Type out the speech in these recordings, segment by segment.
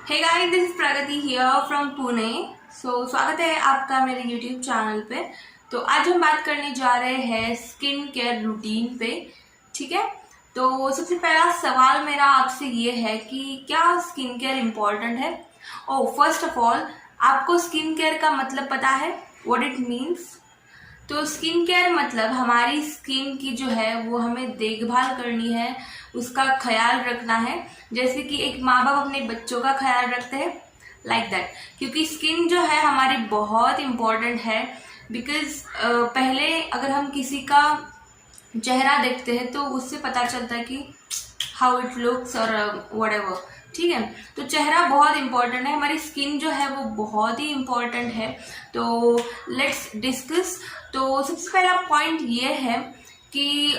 Hey guys, this is Pragati here from Pune. स्वागत है आपका मेरे यूट्यूब चैनल पे। तो आज हम बात करने जा रहे हैं स्किन केयर रूटीन पे। ठीक है, तो सबसे पहला सवाल मेरा आपसे ये है कि क्या स्किन केयर इम्पोर्टेंट है? फर्स्ट ऑफ ऑल, आपको स्किन केयर का मतलब पता है, व्हाट इट मीन्स? तो स्किन केयर मतलब हमारी स्किन की जो है वो हमें देखभाल करनी है, उसका ख्याल रखना है, जैसे कि एक माँ बाप अपने बच्चों का ख्याल रखते हैं, लाइक दैट। क्योंकि स्किन जो है हमारी बहुत इम्पोर्टेंट है। बिकॉज पहले अगर हम किसी का चेहरा देखते हैं तो उससे पता चलता है कि हाउ इट लुक्स और व्हाटएवर। ठीक है, तो चेहरा बहुत इंपॉर्टेंट है, हमारी स्किन जो है वो बहुत ही इम्पोर्टेंट है। तो लेट्स डिस्कस। तो सबसे पहला पॉइंट ये है कि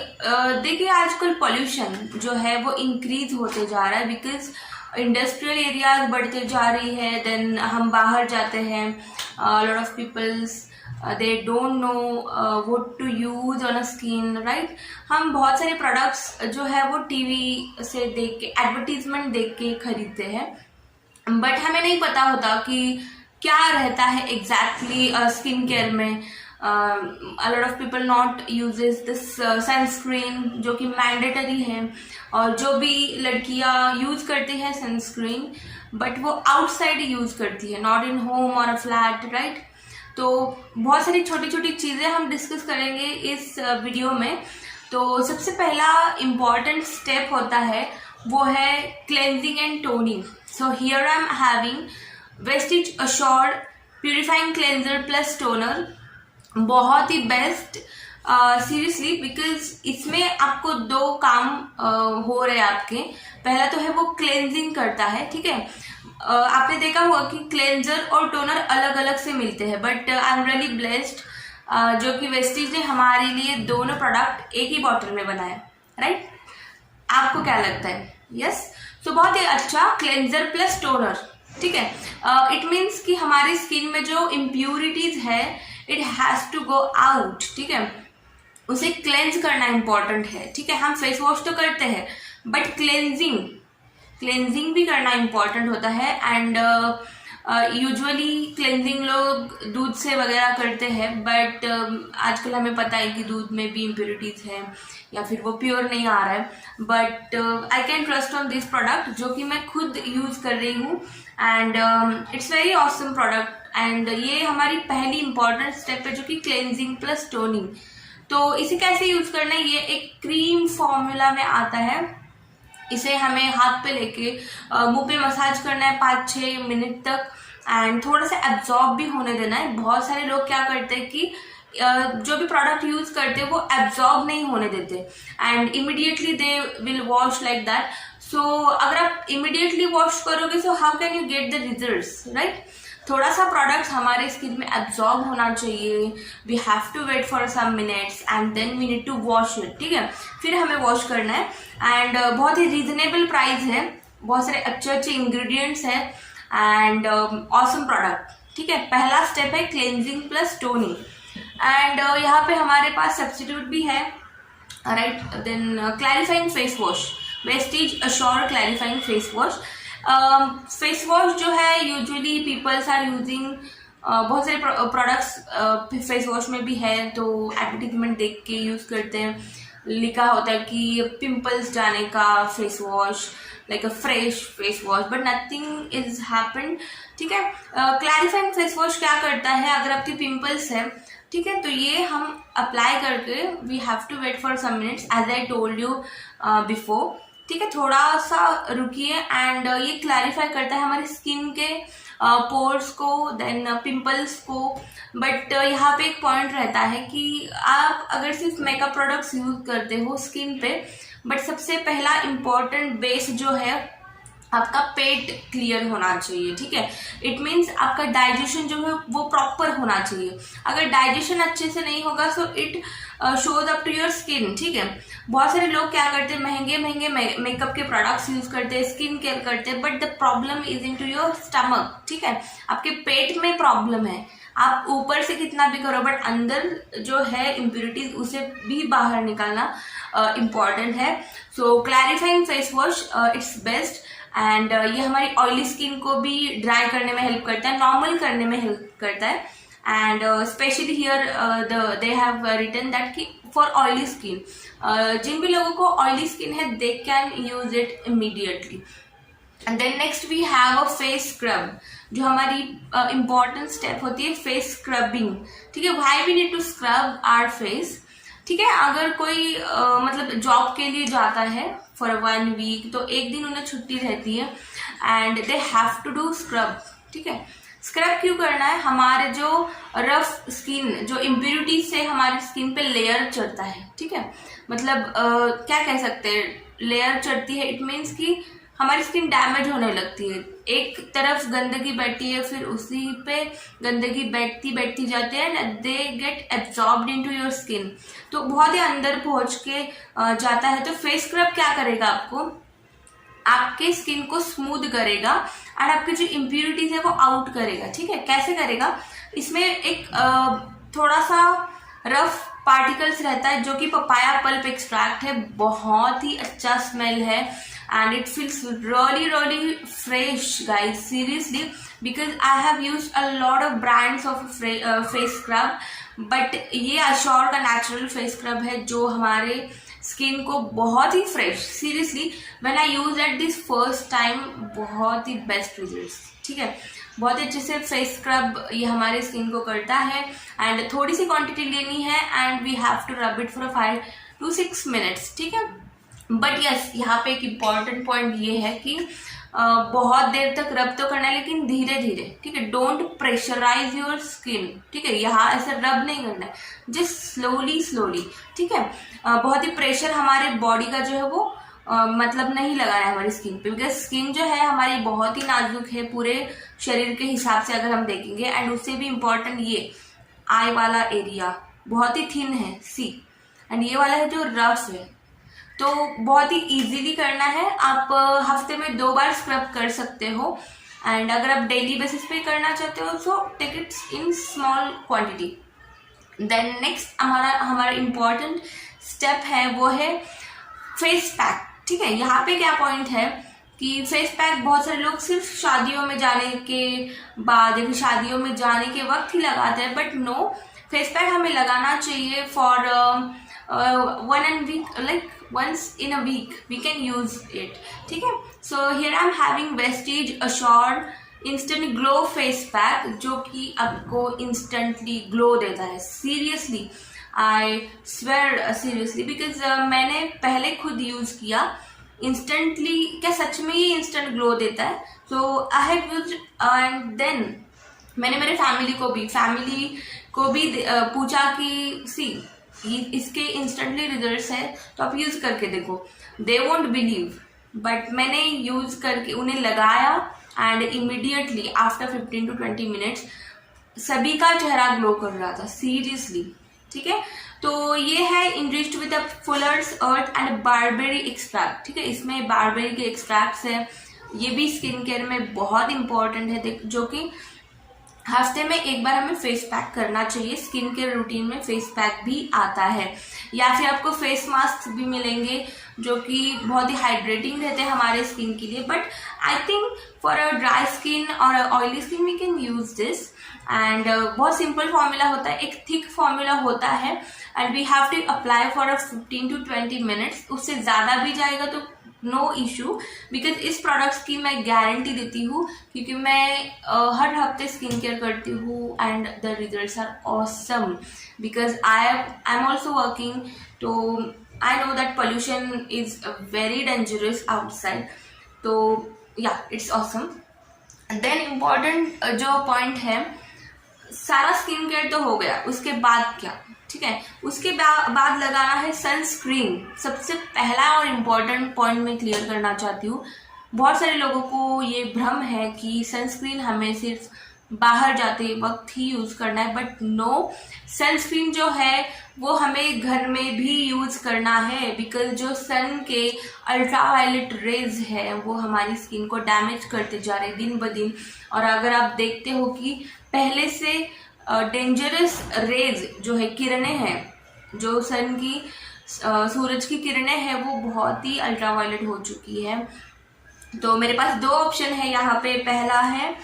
देखिए आजकल पोल्यूशन जो है वो इंक्रीज होते जा रहा है, बिकॉज इंडस्ट्रियल एरियाज बढ़ते जा रही है। देन हम बाहर जाते हैं, lot of peoples they don't know what to use on a skin, right? हम बहुत सारे प्रोडक्ट्स जो है वो टीवी से देख के, एडवर्टीजमेंट देख के खरीदते हैं, बट हमें नहीं पता होता कि क्या रहता है एग्जैक्टली स्किन केयर में। a lot of people not uses this sunscreen जो कि मैंडेटरी है, और जो भी लड़कियां यूज करती हैं सनस्क्रीन, बट वो आउटसाइड यूज करती है, नॉट इन होम और अ फ्लैट, राइट? तो बहुत सारी छोटी छोटी चीज़ें हम डिस्कस करेंगे इस वीडियो में। तो सबसे पहला इम्पॉर्टेंट स्टेप होता है वो है cleansing and toning. So here I am having Vestige assured purifying cleanser plus toner. बहुत ही बेस्ट, सीरियसली, बिकॉज इसमें आपको दो काम हो रहे हैं आपके। पहला तो है वो क्लेंजिंग करता है, ठीक है। आपने देखा होगा कि क्लेंजर और टोनर अलग अलग से मिलते हैं, but I am really blessed जो कि वेस्टीज ने हमारे लिए दोनों प्रोडक्ट एक ही बॉटल में बनाए, राइट? आपको क्या लगता है? यस। तो बहुत ही अच्छा क्लेंजर प्लस टोनर, ठीक है। इट मीन्स कि हमारी स्किन में जो इम्प्यूरिटीज है it has to go out, ठीक है। उसे क्लेंज करना इंपॉर्टेंट है, ठीक है। हम फेस वॉश तो करते हैं, बट क्लेंजिंग भी करना इम्पॉर्टेंट होता है। एंड यूजुअली क्लेंजिंग लोग दूध से वगैरह करते हैं, बट आजकल हमें पता है कि दूध में भी इम्प्योरिटीज है या फिर वो प्योर नहीं आ रहा है। But I can trust on this product जो कि मैं खुद यूज कर रही हूँ, and it's very awesome product. And ये हमारी पहली इंपॉर्टेंट स्टेप है जो कि क्लेंजिंग प्लस टोनिंग। तो इसे कैसे यूज करना है? ये एक क्रीम फॉर्मूला में आता है। इसे हमें हाथ पे लेके मुंह पे मसाज करना है 5-6 मिनट तक, एंड थोड़ा सा एब्जॉर्ब भी होने देना है। बहुत सारे लोग क्या करते हैं कि जो भी प्रोडक्ट यूज करते हैं वो एब्जॉर्ब नहीं होने देते, and immediately they will wash like that. So अगर आप इमिडिएटली वॉश करोगे, so how can you get the results, right? थोड़ा सा प्रोडक्ट हमारे स्किन में एब्जॉर्ब होना चाहिए। We have to wait for some minutes and then we need to wash it, ठीक है। फिर हमें वॉश करना है, एंड बहुत ही रीजनेबल प्राइस है, बहुत सारे अच्छे अच्छे इंग्रेडिएंट्स हैं, एंड ऑसम प्रोडक्ट, ठीक है। पहला स्टेप है क्लेंजिंग प्लस टोनिंग, एंड यहाँ पे हमारे पास सब्स्टिट्यूट भी है, right? Then clarifying face wash, Vestige Assure clarifying face wash. Face wash जो है यूजुअली पीपल्स आर यूजिंग, बहुत सारे प्रोडक्ट्स फेस वॉश में भी है, तो एडवर्टीजमेंट देख के यूज करते हैं। लिखा होता है कि पिंपल्स जाने का face wash, like a fresh face wash, but nothing is happened, ठीक है। क्लैरिफाइंग फेस वॉश क्या करता है? अगर आपके पिंपल्स है, ठीक है, तो ये हम अप्लाई करके we have to wait for some minutes, as I told you before, ठीक है। थोड़ा सा रुकिए, एंड ये क्लैरिफाई करता है हमारी स्किन के पोर्स को, देन पिंपल्स को। बट यहाँ पे एक पॉइंट रहता है कि आप अगर सिर्फ मेकअप प्रोडक्ट्स यूज करते हो स्किन पे, बट सबसे पहला इम्पॉर्टेंट बेस जो है आपका पेट क्लियर होना चाहिए, ठीक है। इट मीन्स आपका डाइजेशन जो है वो प्रॉपर होना चाहिए। अगर डाइजेशन अच्छे से नहीं होगा, so it shows up to your skin, ठीक है। बहुत सारे लोग क्या करते हैं, महंगे महंगे मेकअप के प्रोडक्ट्स यूज करते हैं, स्किन केयर करते हैं, but the problem is into your stomach, ठीक है। आपके पेट में प्रॉब्लम है। आप ऊपर से कितना भी करो, बट अंदर जो है इम्प्योरिटीज उसे भी बाहर निकालना इम्पॉर्टेंट है। So clarifying face wash it's best, and ये हमारी ऑयली स्किन को भी ड्राई करने में हेल्प करता है, नॉर्मल करने में हेल्प करता है। And specially here they have written that कि फॉर ऑयली स्किन, जिन भी लोगों को ऑयली स्किन है they can use it immediately. And then next we have a face scrub, जो हमारी इम्पॉर्टेंट स्टेप होती है फेस स्क्रबिंग। ठीक है, why we need to scrub our face. ठीक है, अगर कोई मतलब जॉब के लिए जाता है फॉर 1 वीक, तो एक दिन उन्हें छुट्टी रहती है and they have to do scrub. ठीक है, स्क्रब क्यों करना है? हमारे जो रफ स्किन, जो इम्प्योरिटी से हमारी स्किन पे लेयर चढ़ता है। ठीक है, मतलब क्या कह सकते हैं, लेयर चढ़ती है, इट मीन्स कि हमारी स्किन डैमेज होने लगती है। एक तरफ गंदगी बैठती है, फिर उसी पे गंदगी बैठती बैठती जाती है and they get absorbed into your skin, तो बहुत ही अंदर पहुंच के जाता है। तो फेस स्क्रब क्या करेगा? आपके स्किन को स्मूथ करेगा एंड आपकी जो इम्प्योरिटीज है वो आउट करेगा। ठीक है, कैसे करेगा? इसमें एक थोड़ा सा रफ पार्टिकल्स रहता है जो कि पपाया पल्प एक्सट्रैक्ट है, बहुत ही अच्छा स्मेल है and it feels really fresh guys, seriously, because I have used a lot of brands of face scrub, but ये अश्योर का नेचुरल फेस स्क्रब है जो हमारे स्किन को बहुत ही fresh, seriously when I use at this first time, बहुत ही बेस्ट रिजल्ट्स। ठीक है, बहुत अच्छे से फेस स्क्रब ये हमारे स्किन को करता है एंड थोड़ी सी क्वांटिटी लेनी है and we have to rub it for 5 to 6 minutes। ठीक है, बट यस, यहाँ पे एक इम्पॉर्टेंट पॉइंट ये है कि बहुत देर तक रब तो करना है लेकिन धीरे धीरे। ठीक है, डोंट प्रेशराइज योर स्किन। ठीक है, यहाँ ऐसे रब नहीं करना है, जस्ट स्लोली। ठीक है, बहुत ही प्रेशर हमारे बॉडी का जो है वो मतलब नहीं लगाना है हमारी स्किन पे, बिकॉज स्किन जो है हमारी बहुत ही नाजुक है पूरे शरीर के हिसाब से अगर हम देखेंगे। एंड उससे भी इम्पॉर्टेंट ये आई वाला एरिया बहुत ही थिन है, सी, एंड ये वाला है जो रफ है, तो बहुत ही इजीली करना है। आप हफ्ते में 2 बार स्क्रब कर सकते हो एंड अगर आप डेली बेसिस पे करना चाहते हो so take it in small quantity. Then next हमारा इम्पॉर्टेंट स्टेप है वो है फेस पैक। ठीक है, यहाँ पे क्या पॉइंट है कि फेस पैक बहुत सारे लोग सिर्फ शादियों में जाने के बाद या फिर शादियों में जाने के वक्त ही लगाते हैं, बट नो, फेस पैक हमें लगाना चाहिए for 1 week, like once in a week we can use it। ठीक है, so here I'm having Vestige Assured Instant Glow Face Pack, जो कि आपको इंस्टेंटली ग्लो देता है। Seriously, I swear seriously, because मैंने पहले खुद यूज किया, इंस्टेंटली क्या सच में ये इंस्टेंट ग्लो देता है। So I have used and then मैंने मेरे फैमिली को भी पूछा कि सी इसके इंस्टेंटली रिजल्ट्स है तो आप यूज करके देखो। दे वोंट बिलीव, बट मैंने यूज करके उन्हें लगाया and immediately after 15 to 20 minutes सभी का चेहरा ग्लो कर रहा था, सीरियसली। ठीक है, तो ये है enriched with fuller's earth and barberry extract. ठीक है, इसमें बारबेरी के एक्सट्रैक्ट्स है, ये भी स्किन केयर में बहुत इंपॉर्टेंट है, जो कि हफ्ते में 1 बार हमें फेस पैक करना चाहिए। स्किन केयर रूटीन में फेस पैक भी आता है, या फिर आपको फेस मास्क भी मिलेंगे जो कि बहुत ही हाइड्रेटिंग रहते हैं हमारे स्किन के लिए। But I think for a dry skin और oily skin we can use this and बहुत सिंपल फॉर्मूला होता है, एक थिक फॉर्मूला होता है and we have to apply for 15 to 20 minutes. उससे ज़्यादा भी जाएगा तो नो इशू, बिकॉज इस प्रोडक्ट्स की मैं गारंटी देती हूँ क्योंकि मैं हर हफ्ते स्किन केयर करती हूँ and the results are awesome, because I am also working, तो I know that pollution is very dangerous outside, तो yeah it's awesome. Then important जो पॉइंट है, सारा स्किन केयर तो हो गया, उसके बाद क्या? ठीक है, उसके बाद लगाना है सनस्क्रीन। सबसे पहला और इम्पॉर्टेंट पॉइंट मैं क्लियर करना चाहती हूँ। बहुत सारे लोगों को ये भ्रम है कि सनस्क्रीन हमें सिर्फ बाहर जाते वक्त ही यूज करना है, बट नो, सनस्क्रीन जो है वो हमें घर में भी यूज करना है, बिकॉज जो सन के अल्ट्रावायलेट रेज है वो हमारी स्किन को डैमेज करते जा रहे दिन ब दिन। और अगर आप देखते हो कि पहले से डेंजरस रेज जो है, किरणें हैं, जो सन की सूरज की किरणें हैं वो बहुत ही अल्ट्रावायलेट हो चुकी है तो मेरे पास दो ऑप्शन है यहाँ पे। पहला है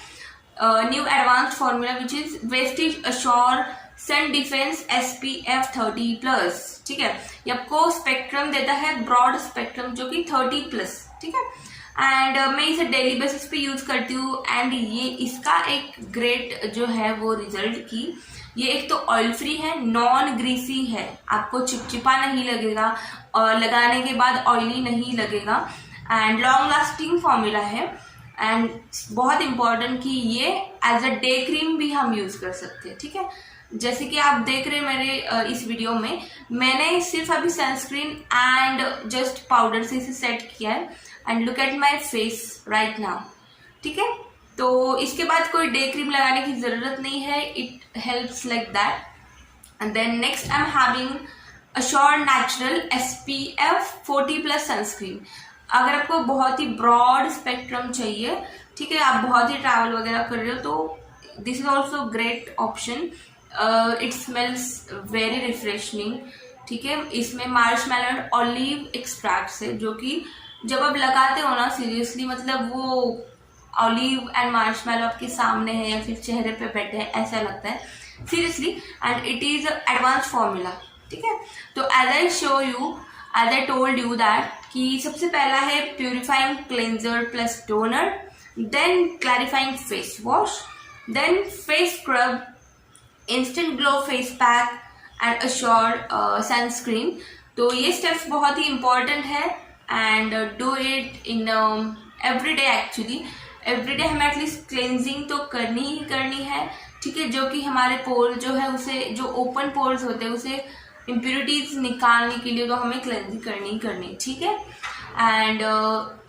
new advance formula which is Vestige Assure sun defence SPF 30+, ठीक है। ये आपको स्पेक्ट्रम देता है, ब्रॉड स्पेक्ट्रम, जो कि 30+, ठीक है। एंड मैं इसे डेली बेसिस पे यूज करती हूँ। एंड ये इसका एक ग्रेट जो है वो रिजल्ट की, ये एक तो ऑयल फ्री है, नॉन ग्रीसी है, आपको चिपचिपा नहीं लगेगा और लगाने के बाद ऑयली नहीं लगेगा, एंड लॉन्ग लास्टिंग फॉर्मूला है। एंड बहुत इम्पॉर्टेंट कि ये एज अ डे क्रीम भी हम यूज कर सकते हैं, ठीक है। जैसे कि आप देख रहे हैं मेरे इस वीडियो में, मैंने सिर्फ अभी सनस्क्रीन एंड जस्ट पाउडर से इसे सेट किया है। And look at my face right now, ठीक है। तो इसके बाद कोई डे क्रीम लगाने की जरूरत नहीं है, it helps like that. And then next I am having Assure natural SPF 40+ sunscreen. अगर आपको बहुत ही ब्रॉड स्पेक्ट्रम चाहिए, ठीक है, आप बहुत ही ट्रैवल वगैरह कर रहे हो, तो this is also great option. It smells very refreshing, ठीक है। इसमें मार्शमैलो एंड ऑलिव एक्सट्रैक्ट है, जो कि जब आप लगाते हो ना, सीरियसली मतलब वो ऑलिव एंड मार्शमैलो आपके सामने है या फिर चेहरे पे बैठे हैं, ऐसा लगता है seriously. And it is advance formula, ठीक है। तो as I told you that कि सबसे पहला है purifying cleanser plus toner, then clarifying face wash, then face scrub, instant glow face pack and Assure sunscreen. तो ये स्टेप्स बहुत ही इंपॉर्टेंट है and do it in every day. Actually every day हमें एटलीस्ट क्लेंजिंग तो करनी ही करनी है, ठीक है, जो कि हमारे पोर जो है उसे, जो ओपन पोर्स होते हैं उसे इम्प्योरिटीज निकालने के लिए तो हमें क्लेंजिंग करनी ही करनी, ठीक है। एंड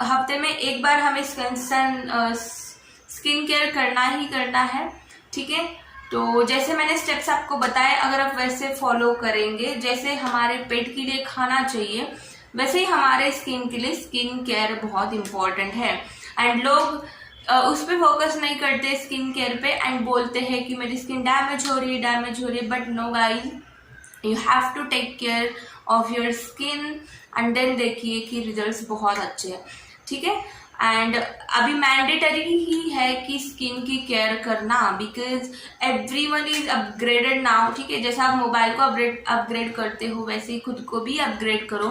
हफ्ते में एक बार हमें स्किन केयर करना ही करना है, ठीक है। तो जैसे मैंने स्टेप्स आपको बताए, अगर आप वैसे फॉलो करेंगे, जैसे हमारे पेट के लिए खाना चाहिए, वैसे ही हमारे स्किन के लिए स्किन केयर बहुत इंपॉर्टेंट है। एंड लोग उस पर फोकस नहीं करते स्किन केयर पे एंड बोलते हैं कि मेरी स्किन डैमेज हो रही है, but no guys, you have to take care of your skin and then देखिए कि रिजल्ट्स बहुत अच्छे हैं, ठीक है। एंड अभी मैंडेटरी ही है कि स्किन की केयर करना, because everyone is upgraded now, ठीक है। जैसे आप मोबाइल को अपग्रेड करते हो, वैसे ही खुद को भी अपग्रेड करो।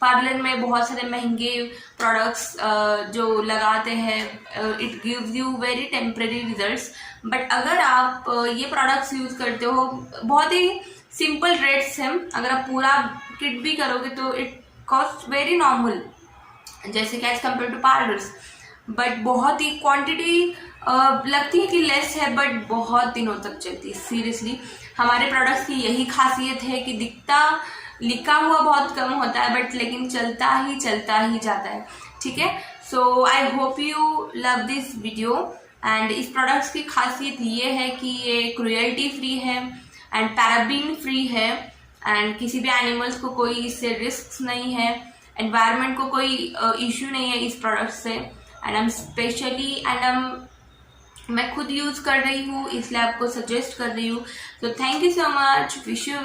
पार्लर में बहुत सारे महंगे प्रोडक्ट्स जो लगाते हैं, it gives you very temporary results, but अगर आप ये प्रोडक्ट्स यूज करते हो, बहुत ही सिंपल रेट्स हैं, अगर आप पूरा किट भी करोगे तो इट कॉस्ट वेरी नॉर्मल, जैसे कि as compare to parlours, but बहुत ही क्वांटिटी लगती है कि लेस है, बट बहुत दिनों तक चलती है। सीरियसली हमारे प्रोडक्ट्स की यही खासियत है कि लिखा हुआ बहुत कम होता है, बट लेकिन चलता ही जाता है, ठीक है। So I hope you love this video. And इस प्रोडक्ट्स की खासियत ये है कि ये क्रुएल्टी फ्री है एंड पैराबीन फ्री है, एंड किसी भी एनिमल्स को कोई इससे रिस्क नहीं है, एनवायरनमेंट को कोई इश्यू नहीं है इस प्रोडक्ट से। एंड मैं खुद यूज कर रही हूँ, इसलिए आपको सजेस्ट कर रही हूँ। तो thank you so much, wish you